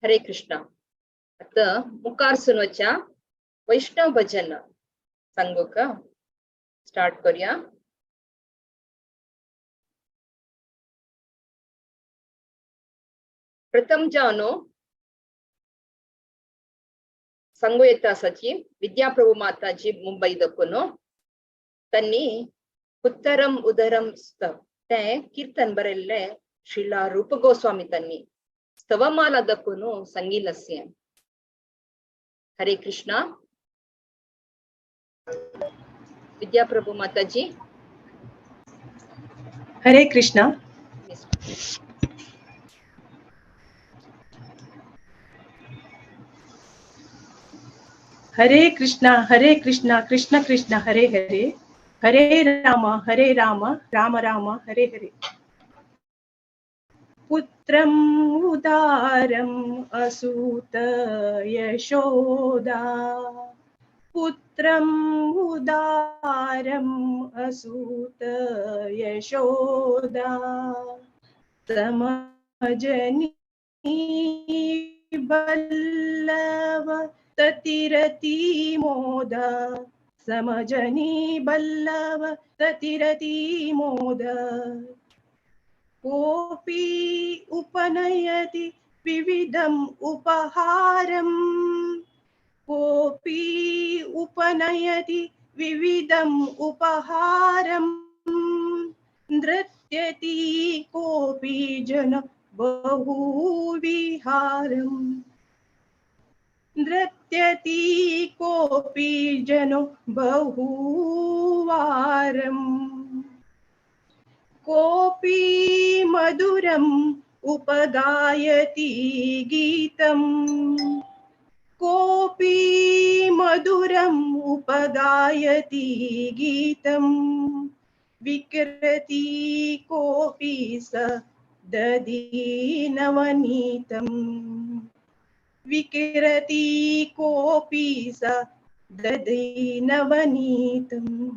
हरे कृष्णा. आता मुखार सुनोच्या वैष्णव भजन सांगू का स्टार्ट करूया. प्रथम जानो सांगू येता असाची विद्याप्रभू माताजी मुंबई दक्कून तन्नी उत्तरम उदरम स्तव ते कीर्तन बरेल्ले श्रीला रूप गोस्वामी तन्नी स्तवमाला दक्कून संगीलस्य. हरे कृष्णा. विद्याप्रभू माताजी. हरे कृष्णा. हरे कृष्णा कृष्ण कृष्ण हरे हरे, हरे राम राम राम हरे हरे. पुत्रम् उदारम् असूत यशोदा, पुत्रम् उदारम् असूत यशोदा, समजनी बल्लव ततिरति मोद, समजनी बल्लव ततिरति मोद. कोऽपि उपनयति विविधम् उपहारम्, कोऽपि उपनयति विविधम् उपहारम्, नृत्यति कोऽपि जन बहुविहारम्, नृत्यति कोऽपि जनो बहुवारम्. कोऽपि मधुरम् उपगायति गीतम्, कोऽपि मधुरम् उपगायति गीतम्, विकृति कोऽपि स दधी नवनीतम्, विकृति कोऽपि स दधी नवनीतम्.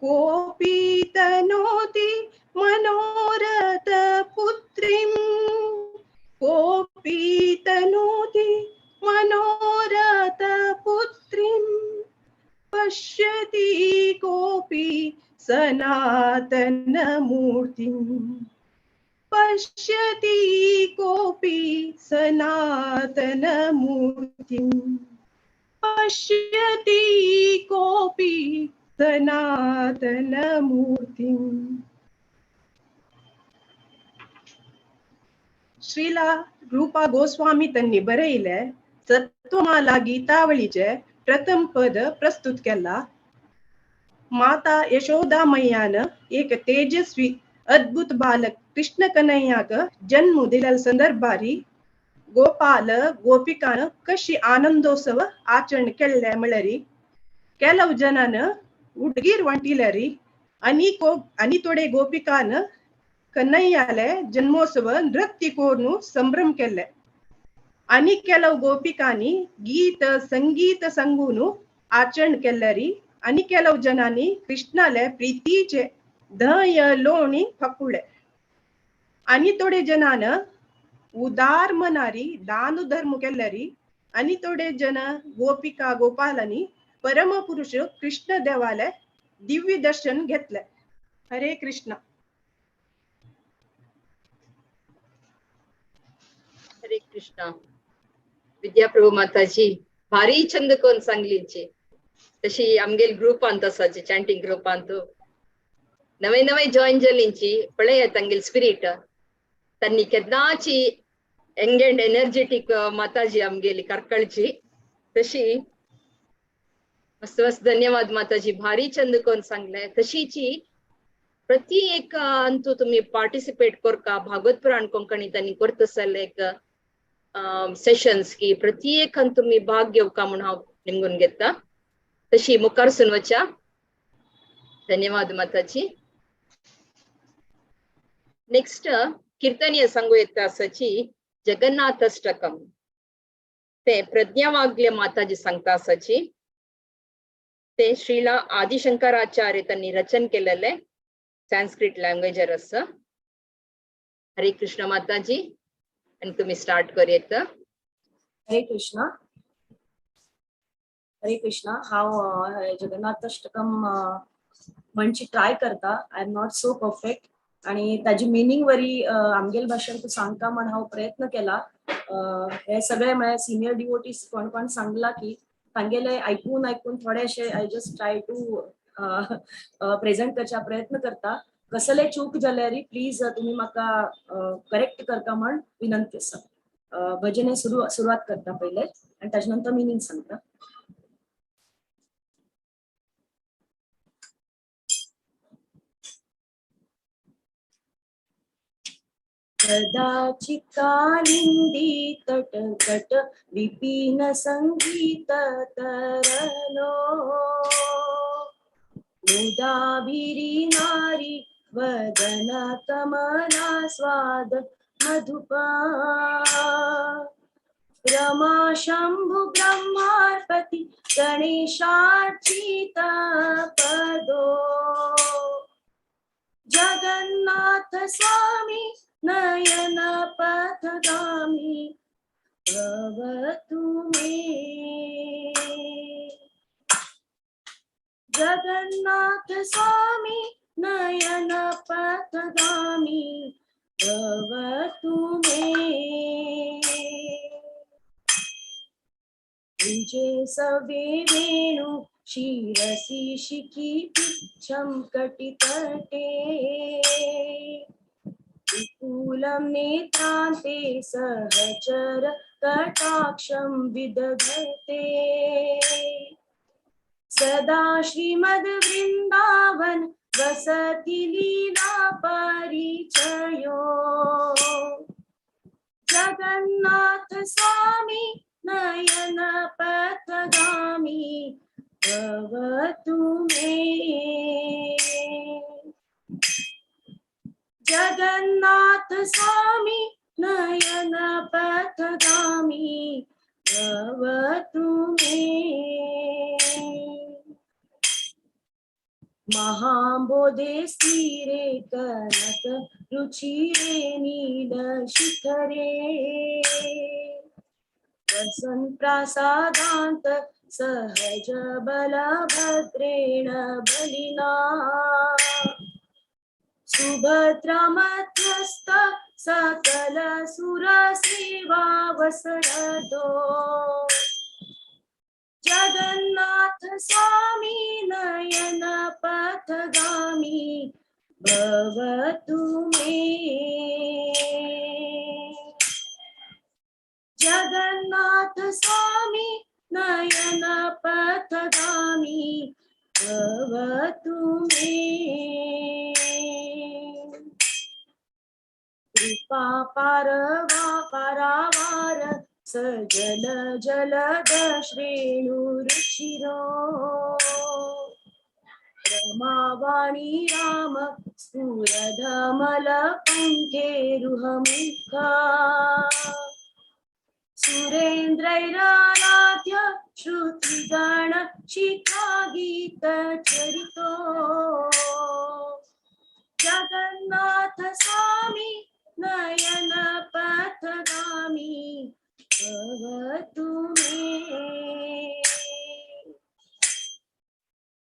कोऽपि तनोति मनोरथ पुत्रीं, कोऽपि तनोति मनोरथ पुत्रीं, पश्यति कोऽपि सनातनमूर्तिं, पश्यति कोऽपि सनातनमूर्तिं, पश्यति कोऽपि सनातनमूर्तिम्. श्रीला रूपा गोस्वामी तन्नी बरयले सत्वमाला गीतावळीचे प्रथम पद प्रस्तुत केला. माता यशोदा मैयान एक तेजस्वी अद्भुत बालक कृष्ण कन्हैयाक जन्म दिलेल संदर्भारी गोपाल गोपिकान कशी आनंदोत्सव आचरण केले म्हळ्यारी ಕೆಲವು ಜನನ ಹುಡುಗಿರ್ ಹೊಂಟಿಲ್ಲರಿ आणि थोडे गोपिकान कन्हैयाले जन्मोत्सव नृत्य कोरनु संभ्रम केले. आणि ಕೆಲವು गोपिकांनी गीत संगीत संगूनु आचरण केल्यारी आणि ಕೆಲವು जनांनी कृष्णाले प्रीतीचे दय लोणी फकुळे. आणि थोडे जनान उदार मनारी दान धर्म केल्यारी आणि थोडे जन गोपिका गोपालांनी परम पुरुष कृष्ण देवाले दिव्य दर्शन घेतले. हरे कृष्ण. हरे कृष्णा. विद्याप्रभू माताजी भारी छंद कोण सांगलीची तशी आमगेल ग्रुप अंत असाची चॅन्टिंग ग्रुप अंत नवे नवे जॉईन जलींची पळय ತಂಗಿಲ್ स्पिरिट तन्नी केदाची यंग एंड एनर्जेटिक माताजी आमगेली करकळची तशी मस्त मस्त. धन्यवाद माताजी. भारी छंद कोण सांगले तशीची प्रति एक अंतू तुम्ही पार्टिसिपेट करका भागवत पुराण कोंकणी त्यांनी करत असाल एक सेशन्स की प्रति एक तुम्ही भाग घेवका म्हणून हांव निमगून घेता. तशी मुखार सुनवच्या. धन्यवाद माताजी. नेक्स्ट कीर्तनीय सांगू येता असाची जगन्नाथ अष्टकम ते प्रज्ञावाग्य माताजी सांगता असाची ते श्रीला आदिशंकराचार्य त्यांनी रचन केलेले संस्कृत लँग्वेजर असं. हरे कृष्ण माताजी. आणि तुम्ही स्टार्ट करूयात. हरे कृष्णा. हरे कृष्णा. हांव जगन्नाथाष्टकम म्हणची ट्राय करता. I am not so perfect आणि ताजी मिनींग वरी आमगेल भाशेन तू सांगता म्हण हांव प्रयत्न केला. हे सगळे माझे सिनियर डिवोटीज कोण कोण सांगला की तांगेले ऐकून थोडेशे I just try to present करचा प्रयत्न करता. कसले चूक जाल्यार प्लीज तुम्ही म्हाका करेक्ट करता म्हण विनंती आसा. भजने सुरुवात करता पहिले आणि त्याच्यानंतर मिनिंग सांगता. कदाचित कालिंदी तट तट विपिन संगीत तरलो मुदाभिरी नारी वदन कमला स्वाद मधुपा रमा शंभु ब्रह्मार्पति गणेशार्चित पदो जगन्नाथ स्वामी नयन पथगामी भवतु मे. जगन्नाथ स्वामी नयन पथगामी भवतु मे. विजय सवे वेणु शिरसि शिखि पिच्छं कटितटे विपुलं नेत्रान्ते सहचर कटाक्षं विदधते सदा श्रीमद् वृन्दावन वसति लीला परिचयो जगन्नाथ स्वामी नयन पथगामी भवतु मे. जगन्नाथ स्वामी नयन पथगामी भवतु मे. महाबोधे स्थिरे कनक रुचिरे नील शिखरे वसन् प्रासादान्त सहज बलभद्रेण बलिना सुभद्रा मध्यस्थ सकल सुर सेवा वसरदो जगन्नाथ स्वामी नयन पथगामी भवतु मे. जगन्नाथ स्वामी नयन पथगामी भवतु मे. कृपा पारावार सजल जलद श्रेणुरुचिरो रमावाणी राम स्फुरधमल पंखेरुहमुखा सुरेन्द्रैराराध्य श्रुतिगण शिखा गीत चरितो जगन्नाथ स्वामी नयन पथगामी भवतु मे.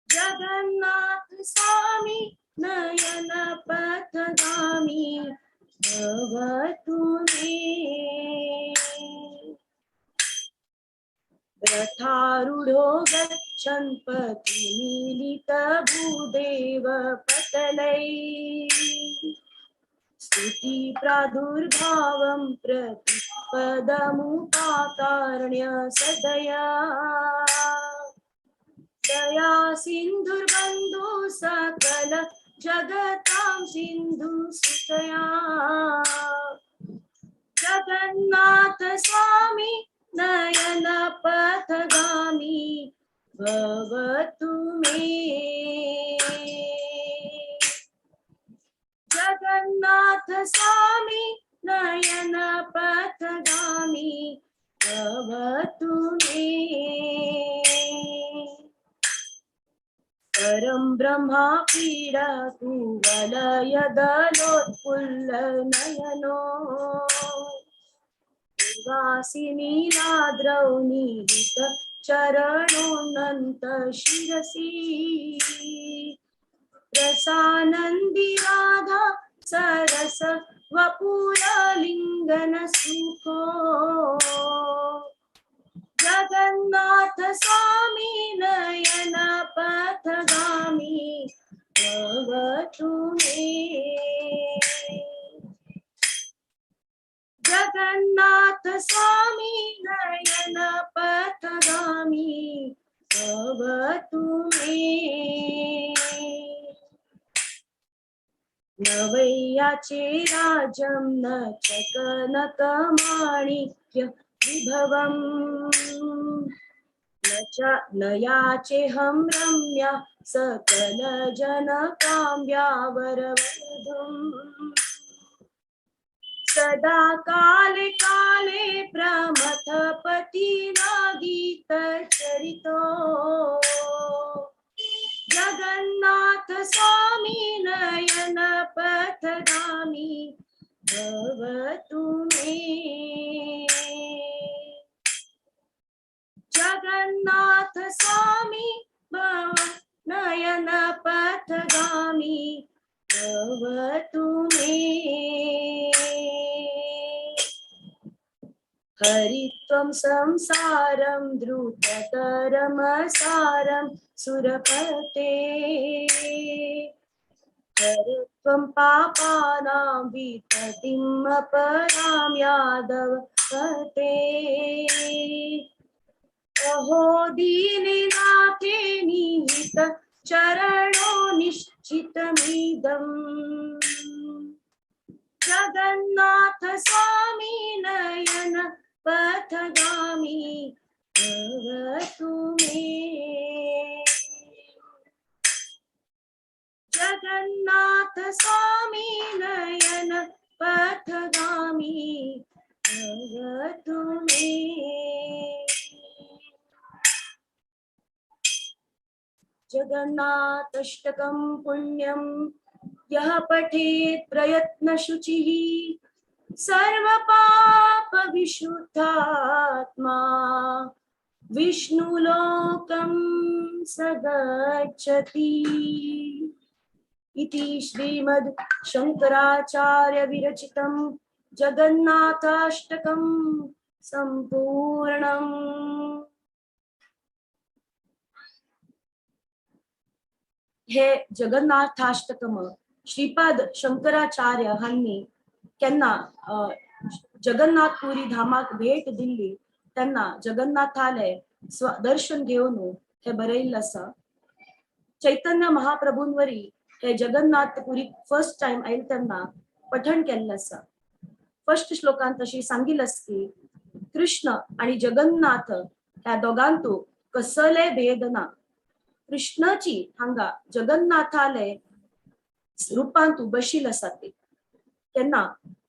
जगन्नाथ स्वामी नयन पथगामी भवतु मे. रथारूढो गच्छन् पथिमीलित भूदेव पटलै स्तुति प्रादुर्भावं प्रतिपदमुपातारण्य सदया दया सिन्धुर्बन्धु सकल जगतां सिन्धु सुतया जगन्नाथ स्वामी नयन पथगामी भवतु मे. जगन्नाथ स्वामी नयन पथगामी भवतु मे. परं ब्रह्मा पीडा कुवलयदलोत्फुल्ल नयनो सुवासिनी द्रौनीहित चरणोन्नत शिरसी रसानंदी राधा सरस वपुरलिंगन सुखो जगन्नाथ स्वामी नयन पथगामी भवतु मे जगन्नाथ स्वामी नयन पथगामी भवतु मे नवैयाचे राजं न चकनकमाणिक्य विभवम् न याचेऽहं रम्या सकल जनकाम्या वरवधूम् सदा काले काले प्रमथपतिना गीतचरितो जगन्नाथ स्वामी नयन पथगामी भवतु मे जगन्नाथ स्वामी नयन पथगामी भवतु मे हरित्वं संसारं द्रुततरमसारं सुरपते हरित्वं पापानां विपतिम् अपरां यादवपते अहो दीननाथे निहित चरणो निश्चितमिदम् जगन्नाथ स्वामी नयन पथगामी भवतु मे जगन्नाथ स्वामी नयन पथगामी भवतु मे जगन्नाथाष्टकं पुण्यं यः पठेत् प्रयत्नशुचिः सर्वपापविशुद्धात्मा विष्णुलोकं स गच्छति इति श्रीमद् शंकराचार्य विरचितं जगन्नाथाष्टकं संपूर्णम्। हे जगन्नाथाष्टकम श्रीपाद शंकराचार्य हांनी त्यांना जगन्नाथपुरी धामाक भेट दिल्ली त्यांना जगन्नाथालय दर्शन घेऊन हे बरयल्लें आसा। चैतन्य महाप्रभूंवरी हे जगन्नाथपुरी फर्स्ट टाइम आयिल्ले तेन्ना पठण केल्लें आसा। फर्स्ट श्लोकांत अशी सांगिल्लें आसा की कृष्ण आणि जगन्नाथ ह्या दोगांतू कसले भेद ना। कृष्णाची हांगा जगन्नाथालय रूपांत बशील आसा ती तेन्ना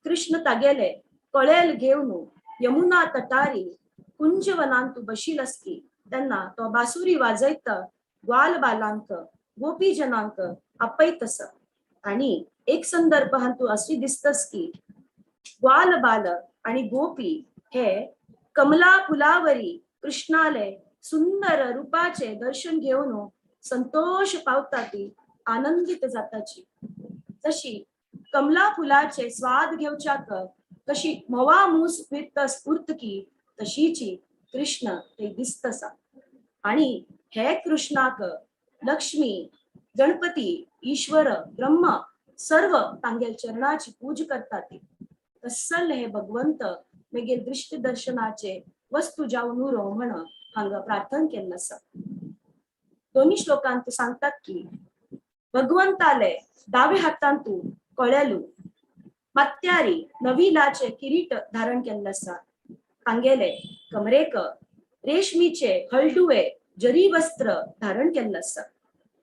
कृष्ण तागेले कळेल घेवन यमुना तटारी कुंजवनांत बशील आसती तेन्ना तो बासुरी वाजयता ग्वाल बालांक गोपी जनांक आपयत आसा। आणि एक संदर्भ हातू अशी दिसतास की ग्वाल बाल आणि गोपी हे कमला फुलावरी कृष्णाले सुंदर रूपाचे दर्शन घेऊन संतोष पावता ती आनंदित जाताची। जशी कमला फुलाचे स्वाद घेवच्याक कशी मोवा मूस फिरतस उरतकी तशीची कृष्ण ते दिसतसा। आणि हे कृष्णाक लक्ष्मी गणपती ईश्वर ब्रह्मा सर्व तांगेल चरणाची पूज करतात। तसल हे भगवंत मेगेल दृष्टी दर्शनाचे वस्तू जावन उरो म्हण हांगा प्रार्थना केल्लें आसा। दोन्ही श्लोकांत सांगतात की भगवंताले दावे हातांतू कळेलू मात्यारी नविलाचे किरीट धारण केल्लें आसा। तांगेले कमरेक रेशमीचे हळडुवे जरी वस्त्र धारण केल्लें आसा।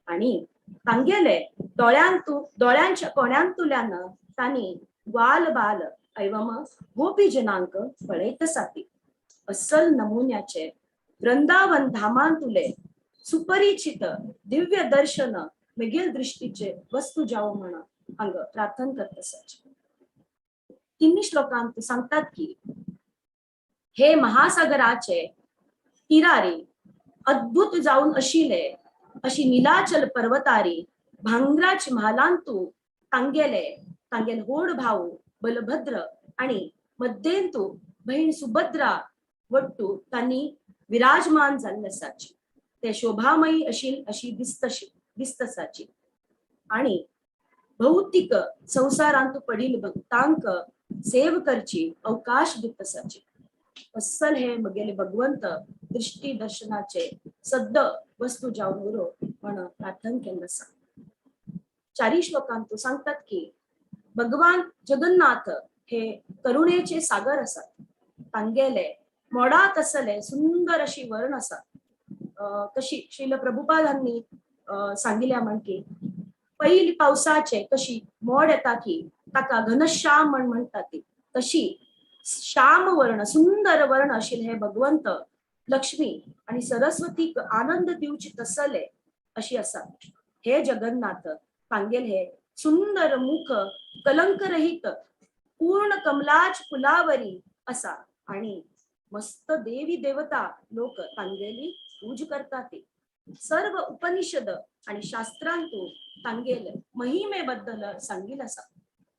आणि तांगेले दोळ्यांच्या कोण्यांतुल्यान तांणी ग्वाल बाल एवं गोपी जनांक पळयत आसा। अस्सल नमुन्याचे वृंदावन धामांतुले सुपरिचित दिव्य दर्शन मेगेल दृष्टीचे वस्तू जावं म्हणून हांगा प्रार्थना करत आसात। तिन्ही श्लोकांत सांगतात की हे महासागराचे तिरारे अद्भुत जाऊन अशिले अशी नीलाचल पर्वतारी भांगराच म्हालांतू तांगेल होड भाऊ बलभद्र आणि मध्येंतू बहीण सुभद्रा वट्टू त्यांनी विराजमान झाले असाची ते शोभामयी अशी दिसतसाची आणि भौतिक संसारांतू पडील भक्तांक सेव करची अवकाश दितसाची अस्सल हे मगेले भगवंत दृष्टी दर्शनाचे सद्द वस्तू जाऊन उरो म्हणून प्रार्थना केलं असा. 4 श्लोकांतू सांगतात की भगवान जगन्नाथ हे करुणेचे सागर असतात. तांगेले मोडात असले सुंदर अशी वर्ण असतात. कशी श्रील प्रभुपादांनी सांगितल्या म्हणकी पहिली पावसाचे कशी मोड येता की ताका घनश्याम म्हणतात ती तशी श्याम वर्ण सुंदर वर्ण अशिल हे भगवंत लक्ष्मी आणि सरस्वतीक आनंद दिवची तसले अशी असा. हे जगन्नाथ तांगेल हे सुंदर मुख कलंकरहित पूर्ण कमलाच फुलावरी असा आणि मस्त देवी देवता लोक तांगेली पूज करतात. सर्व उपनिषद आणि शास्त्रांतू तांगेल महिमेबद्दल सांगिल असा.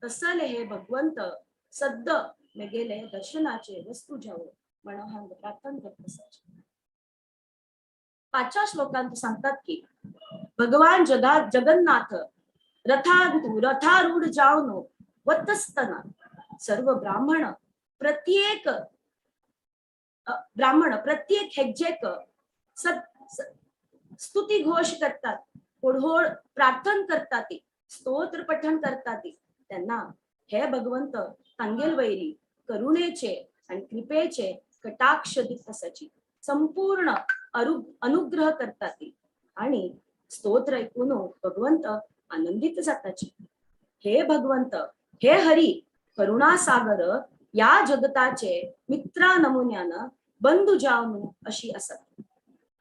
तसले हे भगवंत सद्द मेगेले दर्शनाचे वस्तू जावो म्हणून हा प्रार्थना करत असायचे. 5 श्लोकांत सांगतात की भगवान जगन्नाथ रथारूढ जाऊन वतस्तना सर्व ब्राह्मण प्रत्येक हेज्जेक स्तुती घोष करतात. होडहोड प्रार्थना करतात. स्तोत्र पठण करतात. त्यांना हे भगवंत तांगेल वैरी करुणेचे आणि कृपेचे कटाक्ष दिवसाची संपूर्ण अनुग्रह करतात आणि स्तोत्र ऐकून भगवंत आनंदित जाताची. हे भगवंत हे हरी करुणासागर या जगताचे मित्रा नमुन्यानं बंधू जाऊन अशी असत.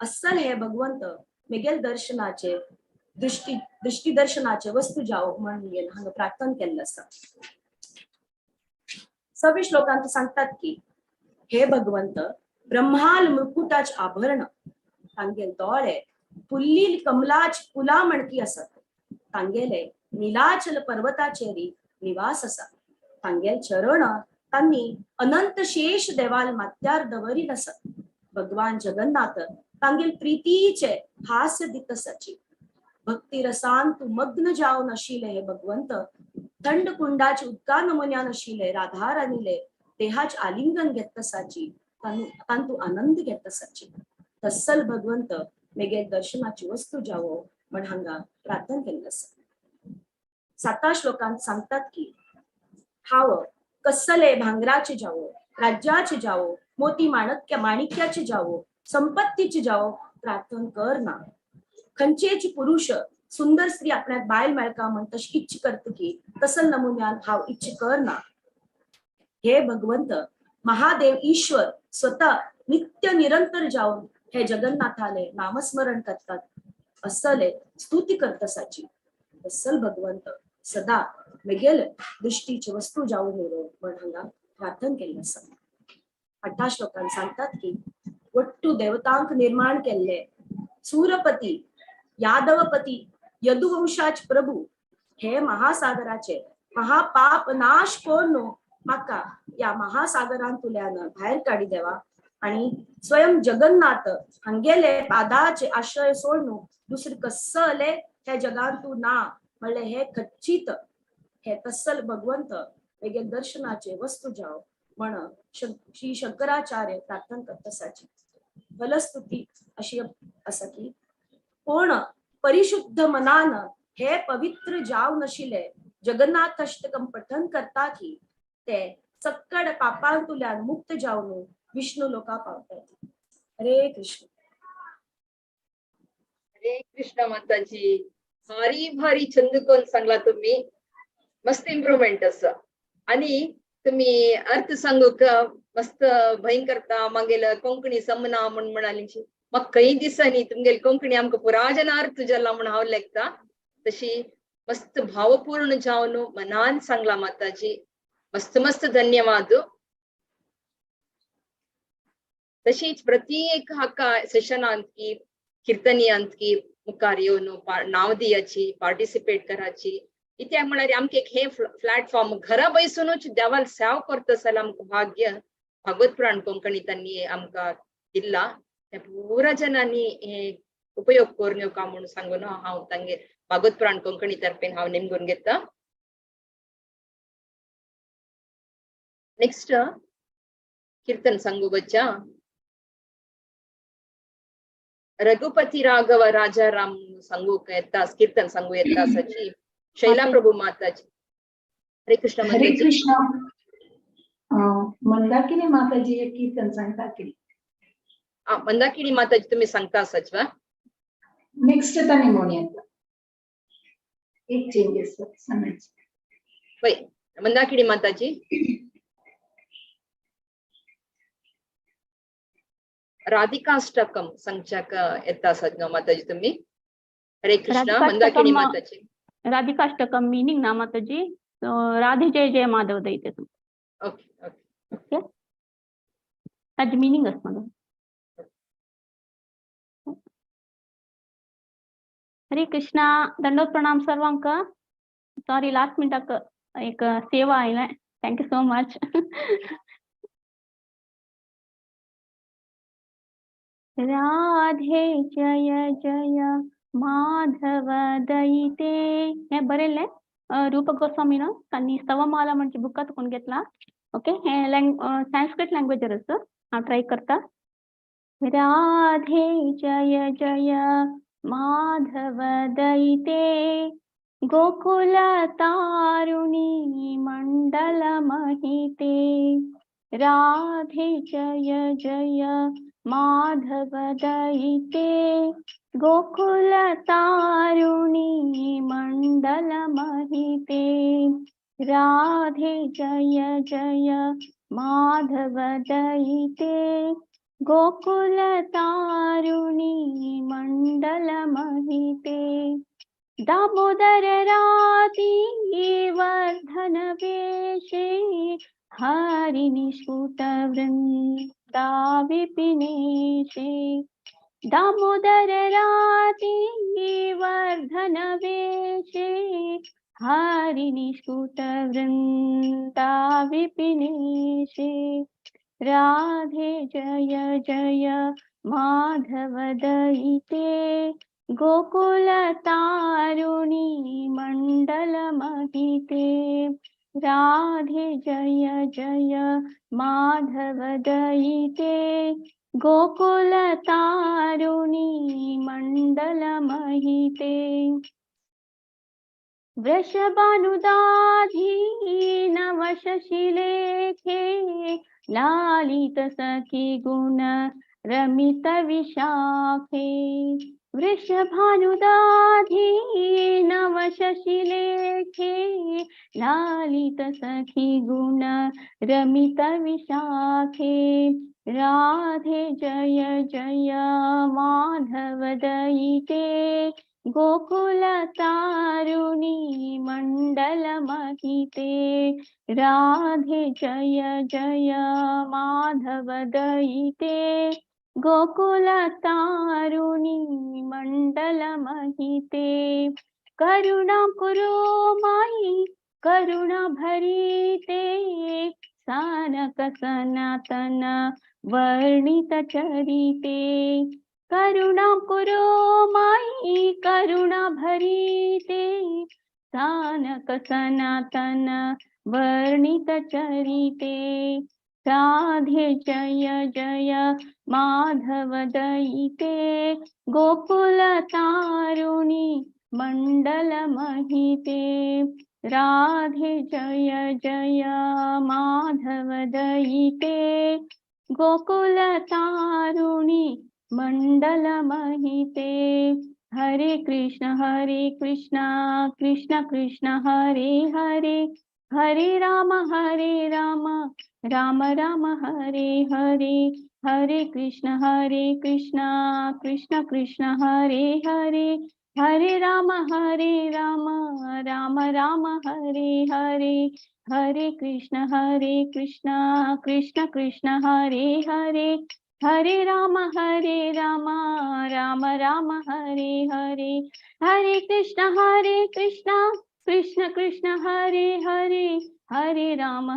अस्सल हे भगवंत मेगेल दर्शनाचे दृष्टी दर्शनाचे वस्तू जाओ म्हणून हांगा प्रार्थना केलं असता. 26 श्लोकांत सांगतात की हे भगवंत ब्रह्माल मुकुटाच आभरण तांगेल दोळे पुल्लील कमलाच फुला मणकी असत. तांगेले नीलाचल पर्वताचेरी निवास असा. तांगेल चरण त्यांनी अनंत शेष देवाल मात्यार दवरील असत. भगवान जगन्नाथ तांगेल प्रीतीचे हास्य दितसाची. भक्ती रसांत मग्न जाऊन अशिले हे भगवंत थंड कुंडाचे उदका नमुन्यान अशिले राधा राणीले देहाच आलिंगन घेतसाची तांतू आनंद घेतसाची. तस्सल भगवंत मेगे दर्शनाची वस्तू जावो म्हण हांगा प्रार्थना केलं असा. 7 श्लोकांत सांगतात की हाव कसले भांगराचे जावो राज्याचे जावो मोती माणिक्याचे जावो संपत्तीचे जावो प्रार्थना कर ना. खंचेची पुरुष सुंदर स्त्री आपल्यात बायल मेळका म्हण तशी इच्छ करत की तसल नमुन्यान हाव इच्छ कर ना. हे भगवंत महादेव ईश्वर स्वतः नित्य निरंतर जाऊन हे जगन्नाथाले नामस्मरण करतात. असले स्तुती करतसाची. असल भगवंत सदा मेगेल दृष्टीची वस्तू जाऊन येलो म्हण हांगा प्रार्थना केली असा. 8 श्लोकांत सांगतात की वट्टू देवतांक निर्माण केले सूरपती यादवपती यदुवंशाच प्रभू हे महासागराचे महापाप नाश कोण माका या महासागरांतुल्यान बाहेर काढी देवा आणि स्वयं जगन्नाथ हांगेले पादाचे आश्रय सोडून दुसरे कसले हे जगांतू ना म्हणले हे खच्चित हे तस्सल भगवंत वेगळे दर्शनाचे वस्तू जाव म्हण श्री शंकराचार्य प्रार्थना करतसाची. फलस्तुती अशी असा की कोण परिशुद्ध मनान हे पवित्र जाव नशिले जगन्नाथ अष्टकम पठन करता की ते सक्कड पापांतुल्यान मुक्त जाऊन विष्णू लोका पावतात. हरे कृष्ण. हरे कृष्ण माताजी. भारी छंद कोण सांगला तुम्ही. मस्त इम्प्रुव्हमेंट असं आणि तुम्ही अर्थ सांगू का मस्त भयंकरता मागेल कोंकणी समना म्हणून म्हणाली मग काही दिसांनी तुमगेल कोंकणी आमका पुराजन अर्थ जाला म्हणून हांव लेखता तशी मस्त भावपूर्ण जावन मनान सांगला माताजी. मस्त धन्यवाद. तशीच प्रत्येक हाका सेशनांत की कीर्तनियांत की मुखार येवन नाव दियाची पार्टिसिपेट कराची इत्याक म्हळ्यार आमकां एक हे प्लॅटफॉर्म घरा बसूनच देवाल सेव करता जाल्यार आमकां भाग्य भागवत पुराण कोंकणी त्यांनी आमकां दिला त्या पुरा जनांनी हे उपयोग करून येवका म्हणून सांगून हांव तांगे भागवत पुराण कोंकणी तर्फेन हांव नेमून घेता. नेक्स्ट कीर्तन सांगू बच्चा रघुपति राघव राजा राम सांगू येता कीर्तन सांगू येता सची शैला प्रभु माताजी. हरे कृष्ण हरे माताजी. कृष्ण. मंदाकिनी माताजी एक कीर्तन सांगता की मंदाकिनी माताजी तुम्ही सांगता सच वा नेक्स्ट ताने म्हणून येता एक चेंजेस सांगायचे वय मंदाकिनी माताजी राधिकाष्टकम संचाक येता सज माताजी तुम्ही. हरे कृष्ण. मंदाकिनी माताजी राधिकाष्टकम मीनिंग ना माताजी राधे जय जय माधव दैते तुम. ओके ओके ओके ताजी मीनिंग आस मला. हरे कृष्णा. दंडोत प्रणाम सर्वांक. सॉरी लास्ट मिनिटाक एक सेवा आयला. Thank you so much. राधे जय जय माधव दैते हे बरेले रूप गोस्वामीन त्यांनी स्तवमाला म्हणजे बुकात घेतला. ओके हे संस्कृत लँग्वेजर असं हा ट्राय करता. राधे जय जय माधव दैते गोकुल तारुणी मंडल महिते. राधे जय जय माधव दैते गोकुल तारुणी मंडल महिते. राधे जय जय माधव दैते गोकुल तारुणी मंडल महिते. दामोदर राती वर्धन वेशे हरि निष्कुट वृंदा विपिनेशे. दामोदर राती वर्धन वेशे हरि निष्कुट वृंदा विपिनेशे. राधे जय जय माधव दैते गोकुल तारुणी मंडल महिते. राधे जय जय माधव दैते गोकुल तारुणी मंडल महिते. वृषभानुदाधी नवशशिलेखे लालित सखी गुण रमित विशाखे. वृषभानुदाधी नवशशिलेखे लालित सखी गुण रमित विशाखे. राधे जय जय माधव दैते गोकुल तारुणी मंडल महिते. राधे जय जय माधव दैते गोकुल तारुणी मंडल महिते. करुणा कुरु माई करुणा भरीते सानक सनातन वर्णित चरिते. करुणा कुरु माई करुणा भरीते सानक सनातन वर्णित चरिते. राधे जय जय माधव दैते गोकुल तारुणी मंडल महिते. राधे जय जय माधव दैते गोकुल तारुणी मंडल महिते. हरे कृष्ण कृष्ण कृष्ण हरे हरे हरे राम राम राम हरे हरे. हरे कृष्ण कृष्ण कृष्ण हरे हरे हरे राम राम राम हरे हरे. हरे कृष्ण कृष्ण कृष्ण हरे हरे हरे राम राम राम हरे हरे, हरे कृष्ण कृष्ण कृष्ण हरे हरे, हरे राम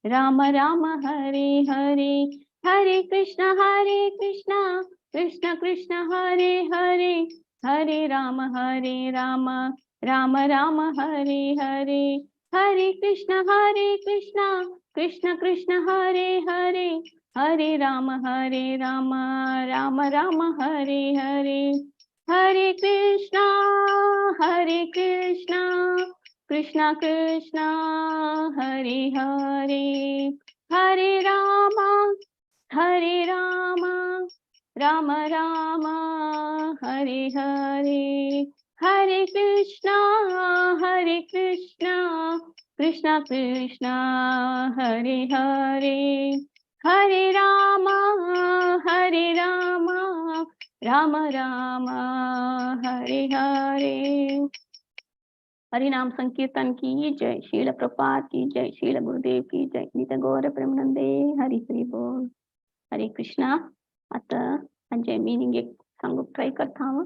राम राम हरे हरे, हरे कृष्ण कृष्ण कृष्ण हरे हरे, हरे राम राम राम हरे हरे, हरे कृष्ण कृष्ण कृष्ण हरे हरे, हरे राम राम राम हरे हरे, हरे कृष्णा कृष्णा कृष्णा हरे हरे, हरे राम राम राम हरे हरे, हरे कृष्णा कृष्णा कृष्णा हरे हरे, हरे राम राम राम हरे हरे। हरिनाम संकीर्तन की जय, शील प्रपात की जय, शील गुरुदेव की जय, नित्य गौर प्रेमानंदे हरी हरी बोल. हरे कृष्णा. आता म्हणजे मीनिंग एक सांगू ट्राय करता हूं.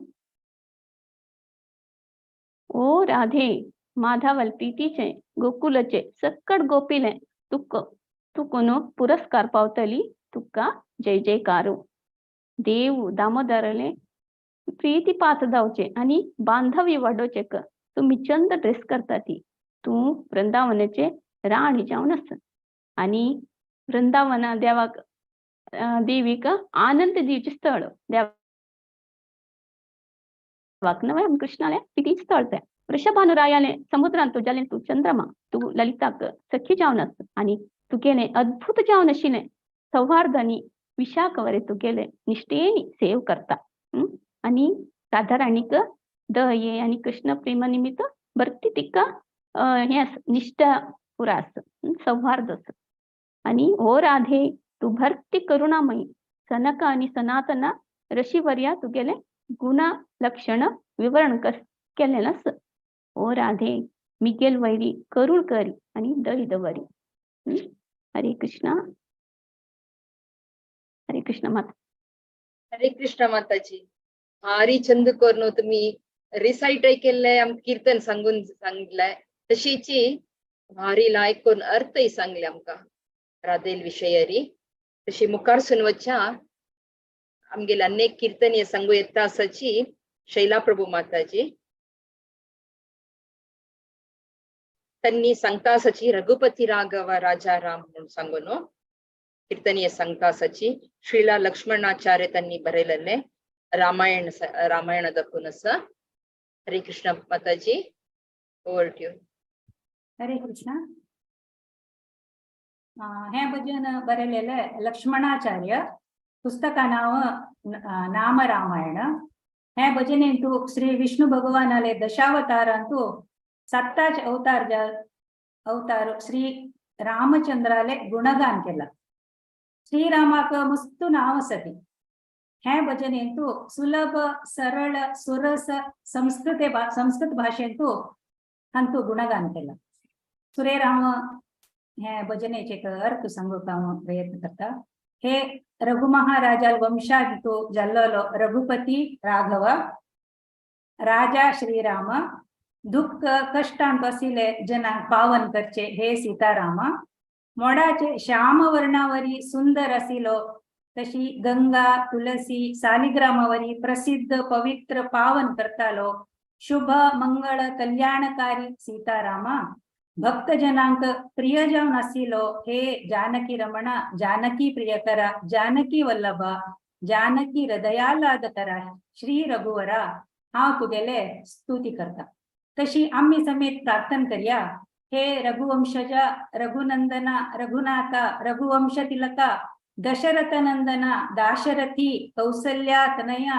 ओ राधे माधवल प्रीतीचे गोकुलचे सकट गोपिले तू कोण पुरस्कार पावतली तुका जय जयकारू. देव दामोदरले प्रीती पात जावचे आणि बांधवी वाढवचे क तुम्ही चंद ड्रेस करता ती तू वृंदावनाचे राणी जाऊन अस आणि वृंदावना देवाक देवीक आनंद दीवचे स्थळ देवाक नव्हे कृष्णाले किती स्थळ ते वृषभानुरायाने समुद्रांत तुझ्याले तू चंद्रमा तू ललिताक सखी जाऊन अस आणि तू केले अद्भुत जाऊन अशीने सौहार्दानी विशाखवरे तू केले निष्ठेनी सेव करता. आणि राधाराणीक दये आणि कृष्ण प्रेमानिमित्त भक्ती तिका हे निष्ठा पुरा सौहार्द आणि ओ राधे तू भक्ती करुणामयी सनक आणि सनातना ऋषीवर्या तू गेले गुणा लक्षण विवरण केलेलंस. ओ राधे मिगेल वैरी करुण करी आणि दळीदवरी. हरे कृष्णा. हरे कृष्ण माता. हरे कृष्ण माताजी. भारी छंद करून तुम्ही रिसाइट केलंय आम कीर्तन सांगितलंय तशीची भारी लायक करून अर्थही सांगले आमका राधेल विषयरी. तशी मुखार सुनवच्या आमगेले अनेक कीर्तनीय सांगू येता असाची शैला प्रभू माताजी त्यांनी सांगता असाची रघुपती राघव राजा राम म्हणून सांगून कीर्तनीय सांगता असाची श्रीला लक्ष्मणाचार्य त्यांनी बरेलेले रामायण दाखवून असं. हरे कृष्ण माताजी. Over to you. Hare Krishna. हे भजन बरेलेले लक्ष्मणाचार्य. पुस्तका नाव नाम रामायण. हे भजनेंतू श्री विष्णू भगवानाले दशावतारांतू 7 अवतार श्री रामचंद्राले गुणगान केला. श्रीरामाक मस्त नाव सती. हे भजनेंतू सुलभ सरळ सुरस संस्कृत भाषेंतू हांतू गुणगान केला. श्रीराम हे भजनेचे अर्थ सांगूक प्रयत्न करता. हे रघुमहाराजा वंशांतू जल्ललो रघुपती राघव राजा श्रीराम दुःख कष्टांत बसिले जनांक पावन करचे हे सीताराम. मोडाचे श्याम वर्णावरी सुंदर असिलो तशी गंगा तुलसी सालिग्रामावरी प्रसिद्ध पवित्र पावन करतालो शुभ मंगळ कल्याणकारी सीतारामा. भक्तजनांक प्रियजन असिलो हे जानकी रमणा जानकी प्रियकरा जानकी वल्लभा जानकी हृदयालादकरा श्री रघुवरा हा तुगेले स्तुती करता. तशी आम्ही समेत प्रार्थना करूया. हे रघुवंशजा रघुनंदना रघुनाथा रघुवंश तिलका दशरथ नंदना दाशरथी कौसल्या तनया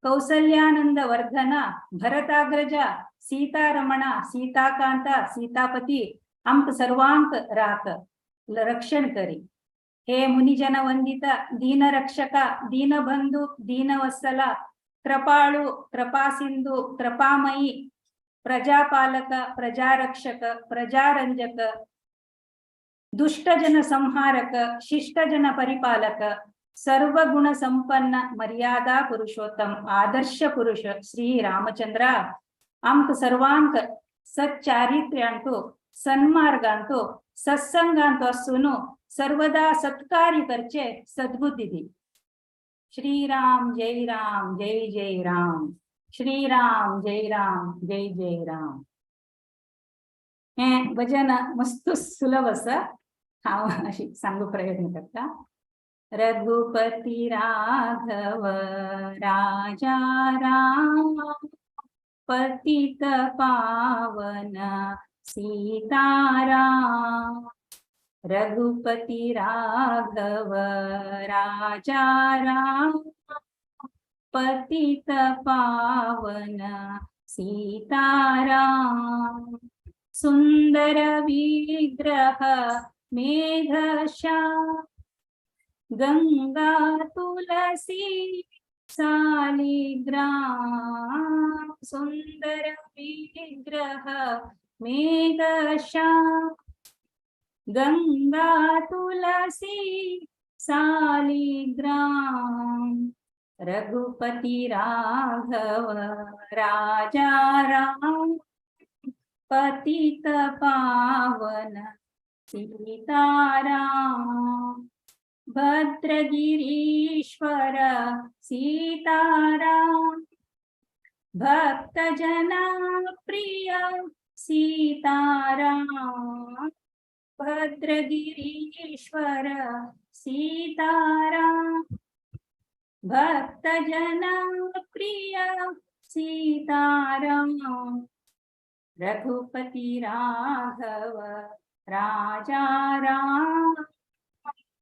कौसल्यानंद वर्धना भरताग्रजा सीतारमणा सीताकांता सीतापती आमक सर्वांक राख रक्षण करी. हे मुनिजन वंदिता दीनरक्षका दीनबंधू दीनवत्सला कृपाळू कृपासिंधू कृपामयी प्रजापालक प्रजारक्षक प्रजारंजक दुष्टजन संहारक शिष्टजन परिपालक सर्व गुण संपन्न मर्यादा पुरुषोत्तम आदर्श पुरुष श्री रामचंद्र आमक सर्वांक सच्चारित्र्यांतो सन्मार्गांतो सत्संगांतो असून सर्वदा सत्कार्य करचे सद्बुद्धी दी. श्रीराम जय राम जय जय राम. श्रीराम जय राम जय जय राम. हे भजन मस्त सुलभ असं हांव अशी सांगू प्रयत्न करता. रघुपति राघव राजा राम पतित पावन सीताराम. रघुपति राघव राजा राम पतित पावन सीताराम. सुंदर विग्रह मेघश्याम गंगा तुलसी सालिग्राम. सुंदर विग्रह मेघश्याम गंगा तुलसी सालिग्राम. रघुपति राघव राजा राम पतित पावन सीताराम. भद्रगिरीश्वर सीताराम भक्त जना प्रिय सीताराम. भद्रगिरीश्वर सीताराम भक्त जना प्रिय सीताराम. रघुपति राघव राजा राम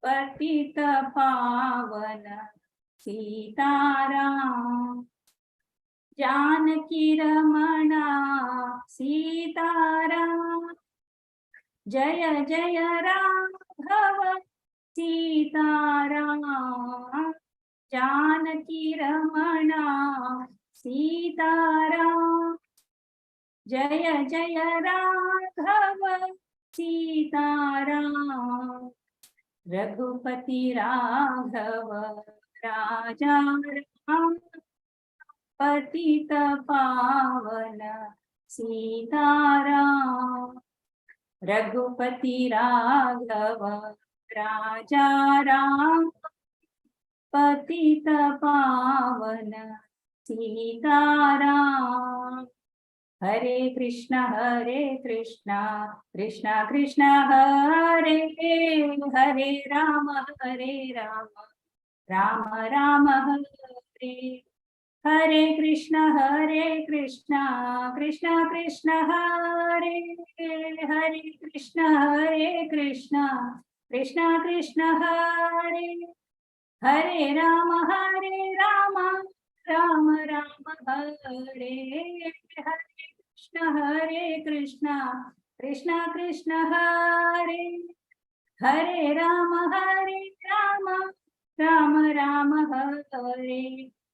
पतित पावन सीताराम. जानकी रमणा सीताराम जय जय राघव सीताराम. जानकी रमणा सीताराम जय जय राघव सीताराम. रघुपति राघव राजा राम पतित पावन सीताराम. रघुपति राघव राजा राम पतित पावन सीताराम. हरे कृष्ण कृष्ण कृष्ण हरे हरे राम राम राम हरे. हरे कृष्ण कृष्ण कृष्ण हरे हरे कृष्ण कृष्ण कृष्ण हरे. हरे राम राम राम हरे. हरे कृष्ण कृष्ण कृष्ण हरे. हरे राम राम राम हरे.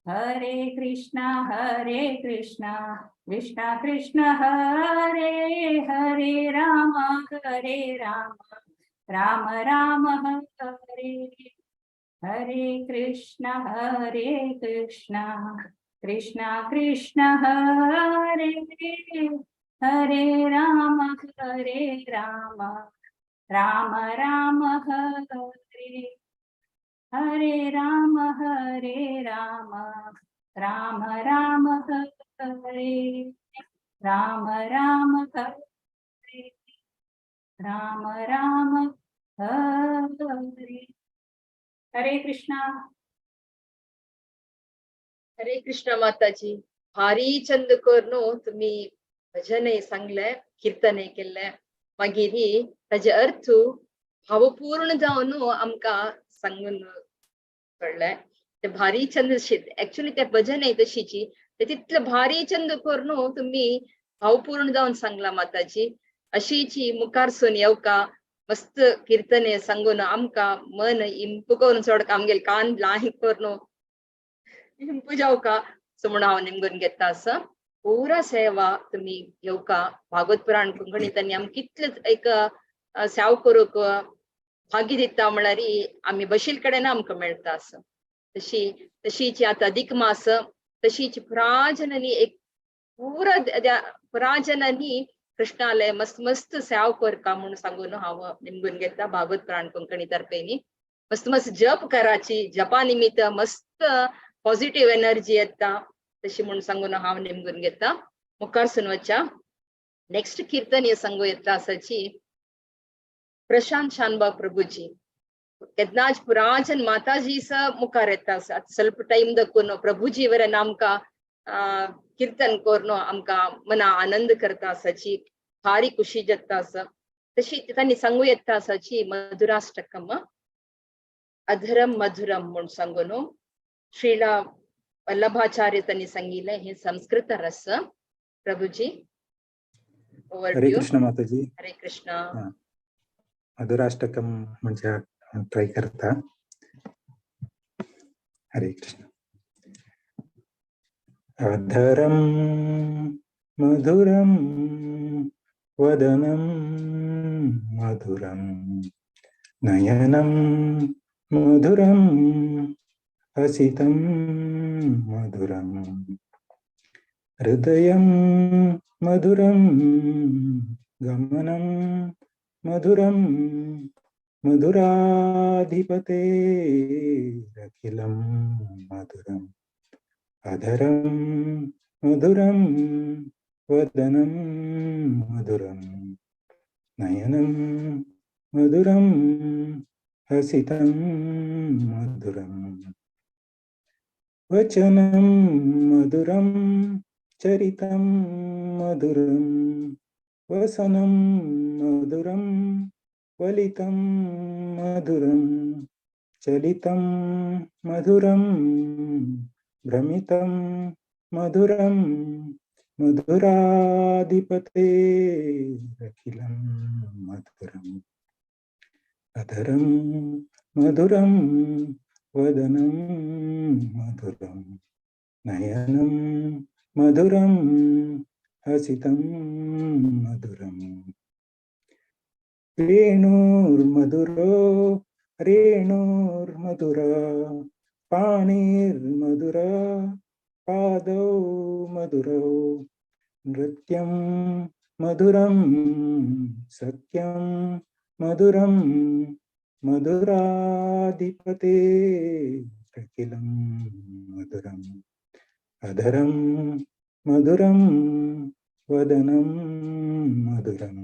हरे कृष्ण कृष्ण कृष्ण हरे. हरे राम राम राम हरे. हरे कृष्ण कृष्ण कृष्ण हरे. हरे राम राम राम हरे. हरे राम राम राम हरे. राम राम हरे. राम राम हरे. हरे कृष्णा. हरे कृष्ण माताजी. भारी छंद करून तुम्ही भजन सांगले कीर्तने केले मागीर ताजे अर्थ भावपूर्ण जावन आमका सांगून कळले. ते भारी छंद ऍक्च्युअली ते भजन आहे तशीची ते तितलं भारी छंद करून तुम्ही भावपूर्ण जाऊन सांगला माताजी. अशीची मुखार सून येवका मस्त कीर्तने सांगून आमका मन इंपू करून सोडका आमगेल कान लाही करून इंपू जावका सो म्हणून हांव निमगून घेता. असं पुरा सेवा तुम्ही येवका भागवत पुराण कोंकणीतनी आम कितलेच एक सेवा करूक भागी दिता म्हळ्यार आमी बशील कडेन आमकां मेळटा आस तशीच आतां अधिक मास तशीच पुराजनांनी एक पुरा पुराजनांनी कृष्णालय मस्त मस्त सेवा करता म्हणून सांगून हांव निमगून घेता भागवत प्राण कोंकणी तर्फेनी मस्त मस्त जप कराची जपा निमित्त मस्त पॉझिटिव्ह एनर्जी येता तशी म्हणून सांगून हांव निमगून घेता मुखार सुनवच्या नेक्स्ट कीर्तन हे सांगू येता आसाची प्रशांत शानबाग प्रभुजी केदनाच पुराजन माताजी मुखार येता ಸ್ವಲ್ಪ टाइम दखून प्रभुजी वरन आमकां कीर्तन करून आमकां मना आनंद करता आसाची भारी खुशी जाता आसा तशी तांणी सांगू येता आसाची मधुराष्टकम अधरम मधुरम म्हणून सांगून श्रीला वल्लभाचार्य तांणी सांगिल्लें हे संस्कृत रस प्रभुजी हरे कृष्ण माताजी. हरे कृष्ण. मधुराष्टकम म्हणजे ट्राय करता. हरे कृष्ण. अधरम मधुरम वदनम मधुरम नयनम मधुरम हसितम मधुरम हृदयम मधुरम गमनम मधुरम मधुराधिपते अखिलम मधुरम अधरम मधुरम वदनम मधुरम नयनम मधुरम हसितम मधुरम वचनम मधुरम चरितम मधुरम वसनम मधुरम वलितम मधुरम चलितम मधुरम भ्रमितम मधुरम मधुराधिपते अखिलम मधुरम अधरम मधुरम वदनम मधुरम नयनम मधुरम हसितम मधुरम रेणुर्मधुरो रेणुर्मधुरा पाणिर्मधुरा पादौ मधुरौ नृत्यं मधुरं सत्यं मधुरं मधुराधिपते अखिलं मधुरम् अधरं मधुरं वदनं मधुरं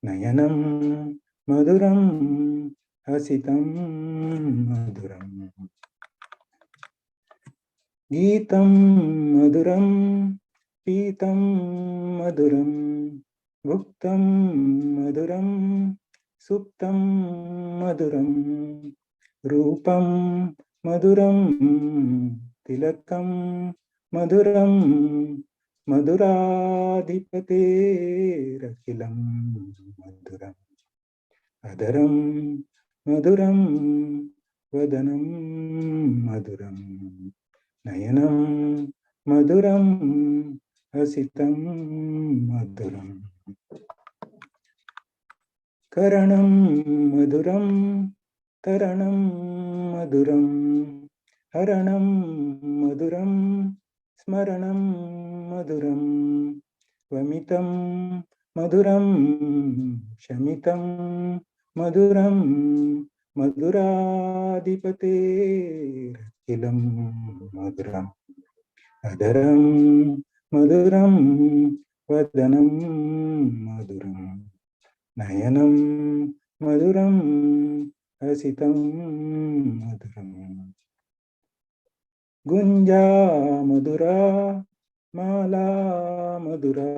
नयनं मधुरं हसितं मधुरम् गीतं मधुरं पीतं मधुरं भुक्तं मधुरं सुप्तं मधुरं रूपं मधुरं तिलकं मधुरं मधुराधिपतेरखिलं मधुरम् अधरं मधुरं वदनं मधुरं नयनं मधुरं हसितं मधुरम् करणं मधुरं तरणं मधुरं हरणं मधुरं स्मरणं मधुरं वमितं मधुरं शमितं मधुरं मधुराधिपतेरखिलं मधुरम् अधरं मधुरं वदनं मधुरं नयनं मधुरं हसितं मधुरम् गुञ्जा मधुरा माला मधुरा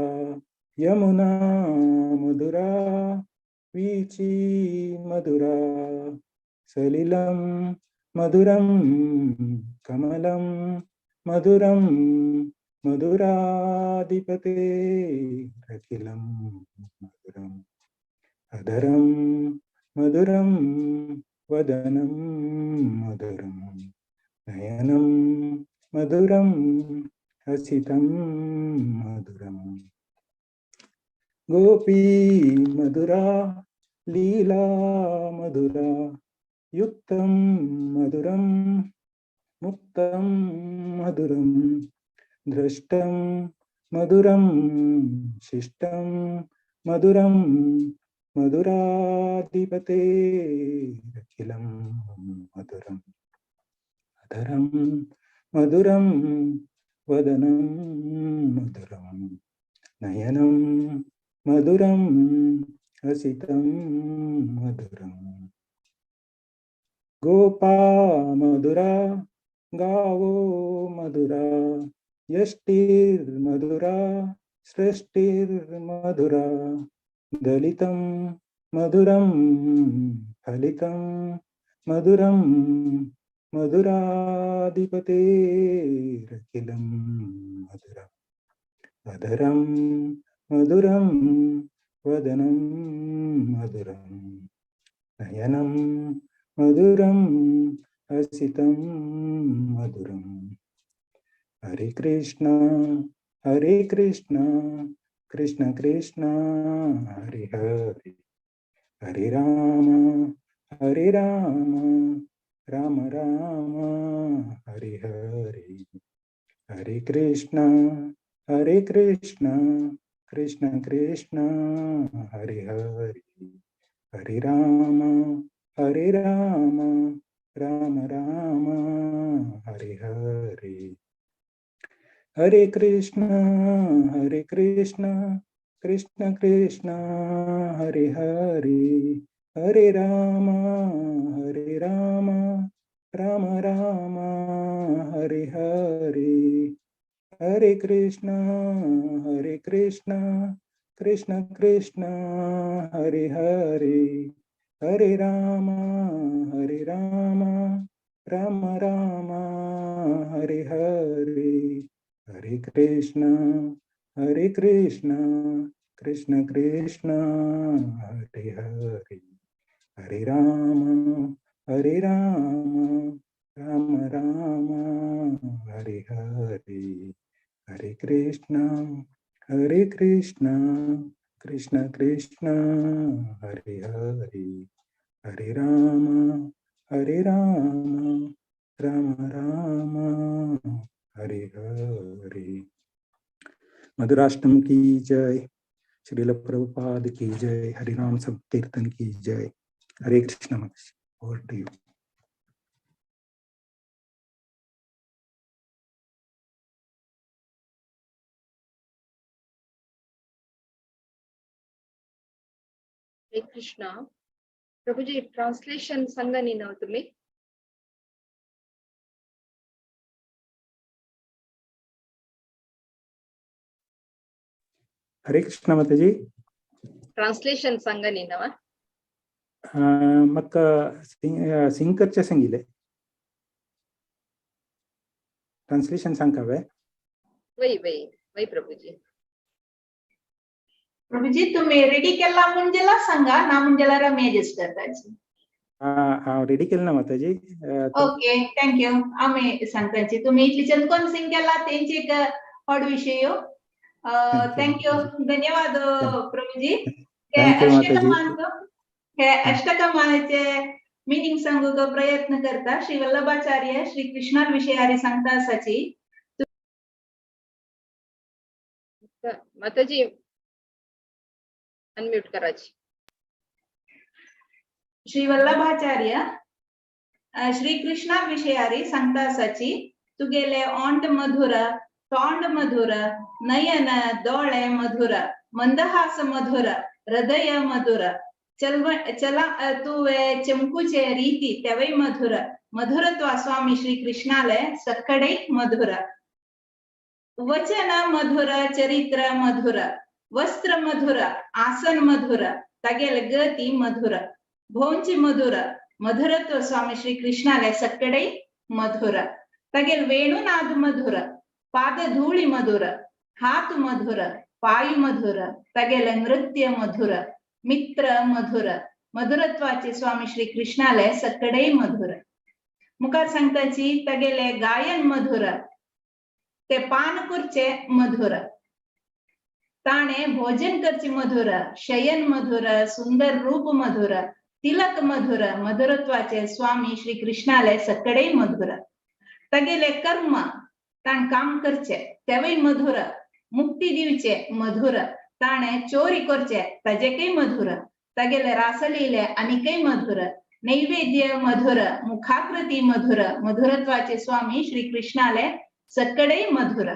यमुना मधुरा वीची मधुरा सलिलं मधुरं कमलं मधुरं मधुराधिपतेरखिलं मधुरम् अधरं मधुरं वदनं मधुरं नयनं मधुरं हसितं मधुरम् गोपी मधुरा लीला मधुरा युक्तं मधुरं मुक्तं मधुरं दृष्टं मधुरं शिष्टं मधुरं मधुराधिपतेरखिलं मधुरम् अधरं मधुरं वदनं मधुरं नयनं मधुरं हसितं मधुरम् गोपा मधुरा गावो मधुरा यष्टिर्मधुरा सृष्टिर्मधुरा दलितं मधुरं फलितं मधुरं मधुराधिपतेरखिलं मधुरम् अधरं मधुरं वदनं मधुरं नयनं मधुरं हसितं मधुरम् हरे कृष्णा कृष्ण कृष्ण हरे हरे हरे राम राम राम हरे हरे हरे कृष्णा कृष्ण कृष्ण हरे हरे हरे राम राम राम हरे हरे हरे कृष्ण कृष्ण कृष्ण हरे हरे हरे राम राम राम हरे हरे हरे कृष्ण कृष्ण कृष्ण हरे हरे हरे राम राम राम हरे हरे हरे कृष्ण कृष्ण कृष्ण हरे हरे हरे राम राम राम हरे हरे हरे कृष्ण कृष्ण कृष्ण हरे हरे हरे राम राम राम हरे हरे। मधुराष्टम की जय। श्रील प्रभुपाद की जय। हरिनाम संकीर्तन की जय। हरे कृष्ण। Over to you. हरे कृष्णा। प्रभुजी ट्रान्सलेशन सांगा नी नाव तुम्ही। हरे कृष्ण माताजी। ट्रान्सलेशन सांगा नी नाव। मक्का सिंकरचे सांगिले ट्रान्सलेशन सांगावे। वही प्रभुजी। प्रभुजी तुम्ही रेडी केला मुंजेला सांगा ना मुंजेला रमेश रजिस्टर करताची। रेडी केलं ना माताजी। ओके थँक्यू आम्ही सांगताची तुम्ही इथलीच्यान कोण सिंग केला त्यांची एक हॉड विषय थँक्यू धन्यवाद प्रभुजी। थँक्यू माताजी। हे अष्टकमाचे मीनिंग सांगूक प्रयत्न करता श्री वल्लभाचार्य श्री कृष्णा विषयारी सांगता आसाची। माताजी अनम्यूट कराची। श्री वल्लभाचार्य श्री कृष्णा विषयारी सांगता आसाची तुगेले ओंट मधुर तोंड मधुर नयन दोळे मधुर मंदहास मधुर हृदय मधुर चला तुवे चमकूचे रीति तेवै मधुर मधुरत्व स्वामी श्री कृष्णाले सक्कडे मधुर वचन मधुर चरित्र मधुर वस्त्र मधुर आसन मधुर तगेल गती मधुर भोंची मधुर मधुरत्व स्वामी श्री कृष्णाले सक्कडे मधुर तगेल वेणुनाद मधुर पाद धूळी मधुर हात मधुर पायु मधुर तगेल नृत्य मधुर मित्र मधुर मधुरत्वाचे स्वामी श्री कृष्णाले सक्कडे मधुर मुखार सांगताची तगेले गायन मधुर ते पानकुरचे मधुर ताणे भोजन करची मधुर, शयन मधुर, सुंदर रूप मधुर, तिलक मधुर, मधुरत्वाचे स्वामी श्री कृष्णाले सकळे मधुर. तगेले कर्म ताण काम करचे तेवय मधुर, मुक्ती दिवचे मधुर, ताणे चोरी करचे ताजेकय मधुर, तगेले रासलीले अनिकय मधुर, नैवेद्य मधुर, मुखाकृती मधुर, मधुरत्वाचे स्वामी श्री कृष्णाले सकळे मधुर.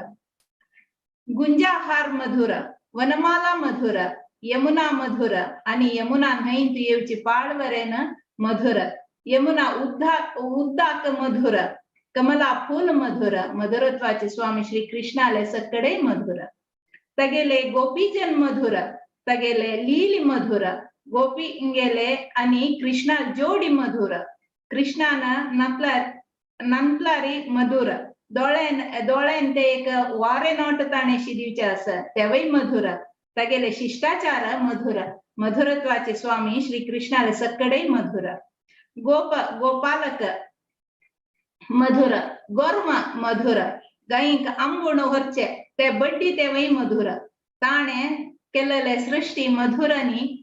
गुंजाहार मधुर, वनमाला मधुर, यमुना मधुर आणि यमुना नैंत येवची पाळवरेन मधुर, यमुना उद्दाक मधुर, कमला फूल मधुर, मधुरत्वाचे स्वामी श्री कृष्णाले सकळे मधुर. तगेले गोपीजन मधुर, तगेले लीली मधुर, गोपी इंगेले आणि कृष्णा जोडी मधुर, कृष्णान नंतलारी मधुर, दोळ्यान ते एक वारे नोट ताणेशी दिवचे असं तेवय मधुर, तगेले शिष्टाचार मधुर, मधुरत्वाचे स्वामी श्री कृष्णाले सकळे मधुर. गोपालक मधुर, गोर्म मधुर, गायीक आंबूण व्हरचे ते बड्डी तेवय मधुर, ताणे केलेले सृष्टी मधुर आणि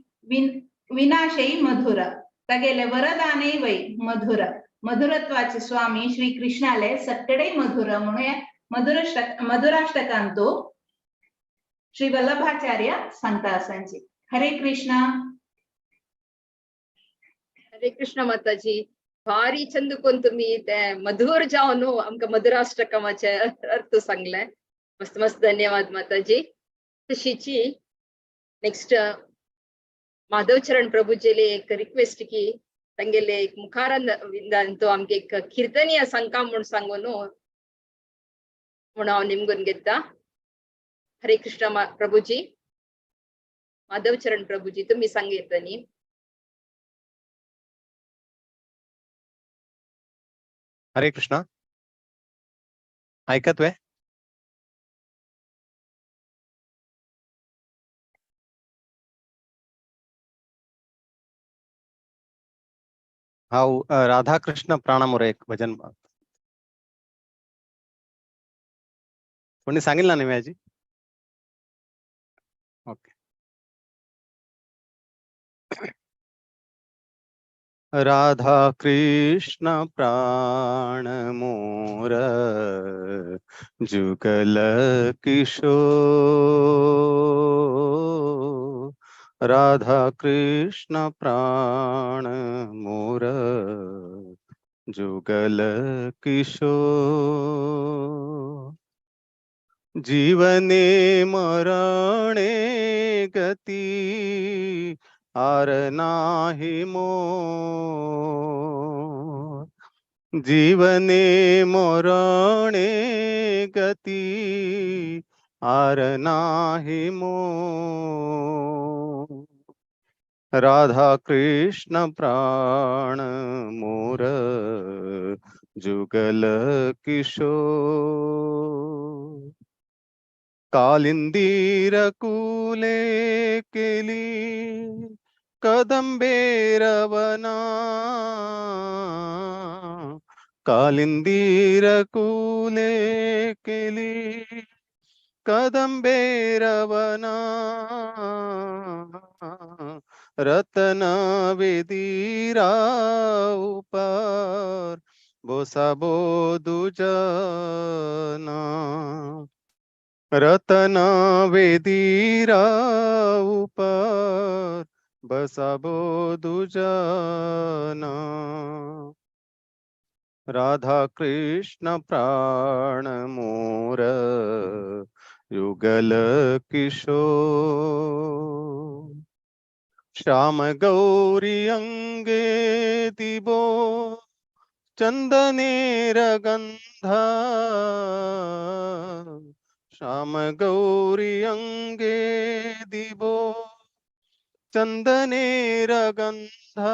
विनाशही मधुर, तगेले वरदाने वै मधुर, मधुरत्वाचे स्वामी श्री कृष्णाले सकळे मधुर. म्हणून मधुराष्टकांतो श्री वल्लभाचार्य सांगता असांची. हरे कृष्ण. हरे कृष्ण माताजी. भारी चंद कोण तुम्ही ते मधुर जाऊन आमका मधुराष्टकमाचे अर्थ सांगले. मस्त मस्त धन्यवाद माताजी. तशीची नेक्स्ट माधवचरण प्रभूजेले एक रिक्वेस्ट की तांगेले एक मुखारान तो आमके एक कीर्तनीय सांगता म्हणून सांगून म्हणून हांव निमगून घेता. हरे कृष्ण प्रभूजी. माधवचरण प्रभूजी तुम्ही सांगितलं. हरे कृष्ण. ऐकतोय? हाव राधाकृष्ण प्राणामुरे एक भजन कोणी सांगितलं नाही माझी. ओके. राधा कृष्ण प्राण मोर, जुगल किशोर, राधा कृष्ण प्राण मोर, जुगल किशोर, जीवने मरणे गती आर नाही मोर, जीवने मरणे गती आर नाही मोर, राधा कृष्ण प्राण मोर, जुगल किशोर, कालिंदीर कुले केली कदंबेरवना, कालिंदीर कुले केली कदंबेरवना, रतन वेदीरा उपर बोसाबो दुजना, रतन वेदीरा उपर बसाबो दुजना, राधा कृष्ण प्राण मोर, युगल किशोर, श्याम गौरी अंगे दिबो चंदनेर गंधा, श्याम गौरी अंगे दिबो चंदनेर गंधा,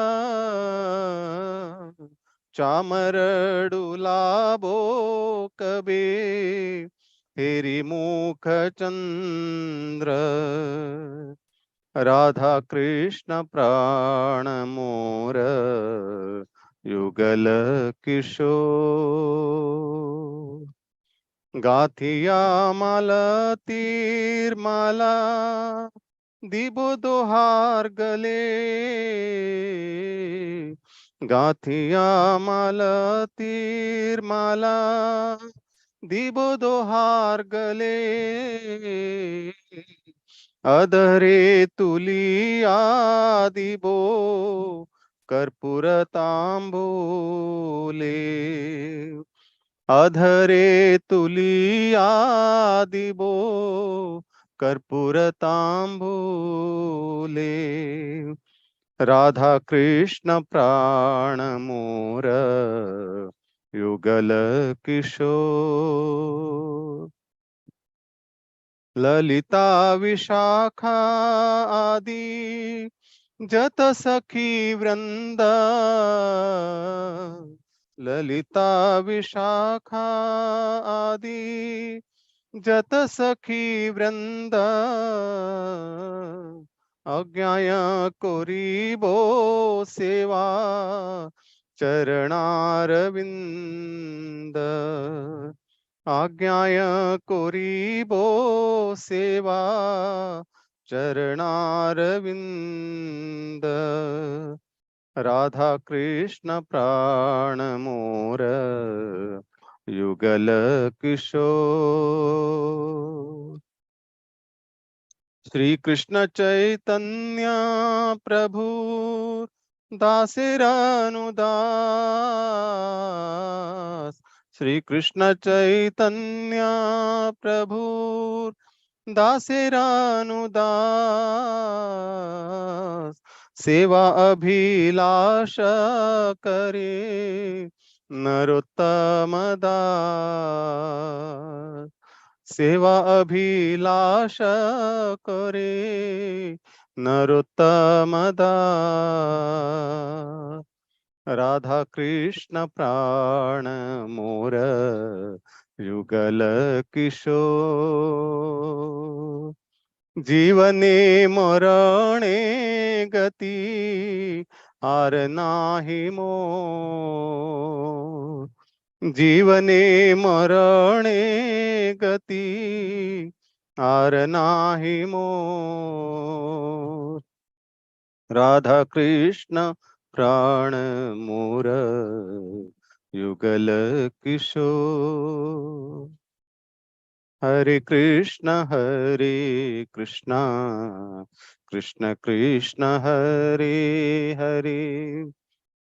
चामर डुलाबो कबे हेरी मुख चंद्र, राधा कृष्ण प्राण मोर, युगल किशोर, गाथिया मालतीर माला दिबो दोहार गले गाथिया मालतीर माला दिबो दोहार गले अधरे तुलिया दिबो कर्पूर तांबूले अधरे तुलिया दिबो कर्पूर तांबूले राधा कृष्ण प्राण मोर युगल किशोर ललिता विशाखा आदि जत सखी वृंद ललिता विशाखा आदि जत सखी वृंद अज्ञाय कोरिबो सेवा चरणारविंद आज्ञाय कोरिबो सेवा चरणारविंद राधा कृष्ण प्राण मोर युगल किशोर श्री कृष्ण चैतन्य प्रभु दासरानुदास श्री कृष्ण चैतन्य प्रभु दासरानुदास सेवा अभिलाष करे नरोत्तम दास सेवा अभिलाष करे नरोत्तम दास राधा कृष्ण प्राण मोर युगल किशोर जीवने मरणे गति आर नाही मोर जीवने मरणे गति आर नाही मोर राधा कृष्ण प्राण मोर युगल किशोर हरे कृष्ण कृष्ण कृष्ण हरे हरे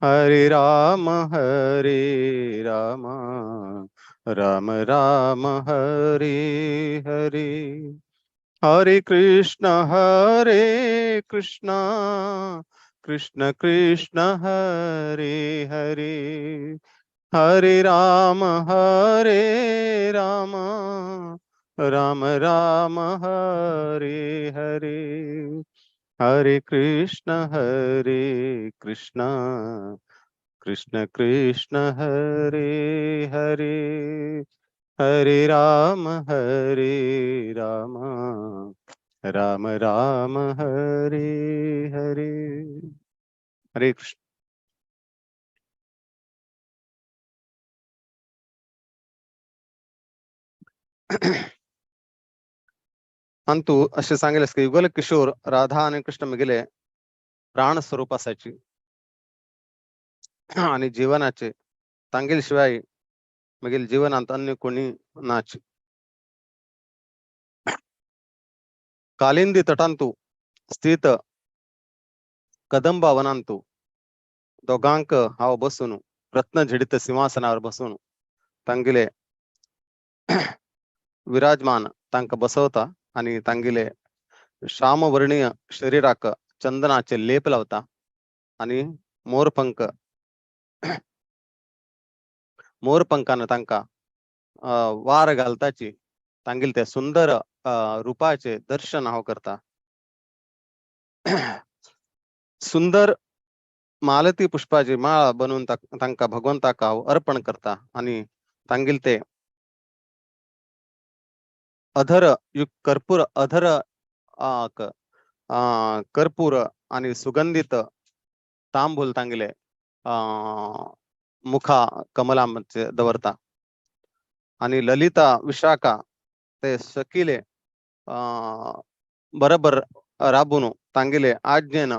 हरे राम राम राम हरे हरे हरे कृष्ण कृष्ण कृष्ण हरे हरे हरे राम राम राम हरे हरे हरे कृष्ण कृष्ण कृष्ण हरे हरे हरे राम राम राम हरे हरे हरे कृष्ण अंतू असे सांगेल की युगल किशोर राधा आणि कृष्ण मिगेले प्राण स्वरूप असायची आणि जीवनाचे तांगेल शिवाय मगील जीवनात अन्य कोणी नाच कालिंदी तटांतू स्थित कदंबावनांतू दोघांक हाव बसून रत्न झडित सिंहासनावर बसून तांगिले विराजमान तांक बसवता आणि तांगिले श्यामवर्णीय शरीराक चंदनाचे लेप लावता आणि मोरपंखानं तांका वार घालताची तांगील त्या सुंदर रूपाचे दर्शन हाव करता सुंदर मालती पुष्पाची माळ बनवून तांका भगवंताक हाव अर्पण करता आणि तांगील ते अधर कर्पूर अधर कर्पूर आणि सुगंधित तांबूल तांगले मुखा कमलामध्ये दवरता आणि ललिता विशाखा ते शकिले बरोबर राबून तांगिले आज्ञेन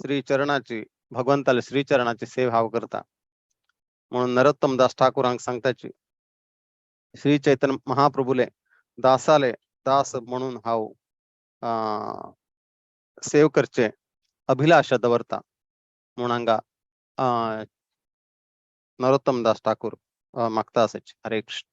श्री चरणाची भगवंताला श्री चरणाची सेवा हाव करता म्हणून नरोत्तम दास ठाकूरांक सांगताची श्री चैतन्य महाप्रभूले दासाले दास म्हणून हाव सेव करचे अभिलाषा दवरता म्हणून हांगा नरोत्तम दास ठाकूर मागता असायचे. हरे कृष्ण.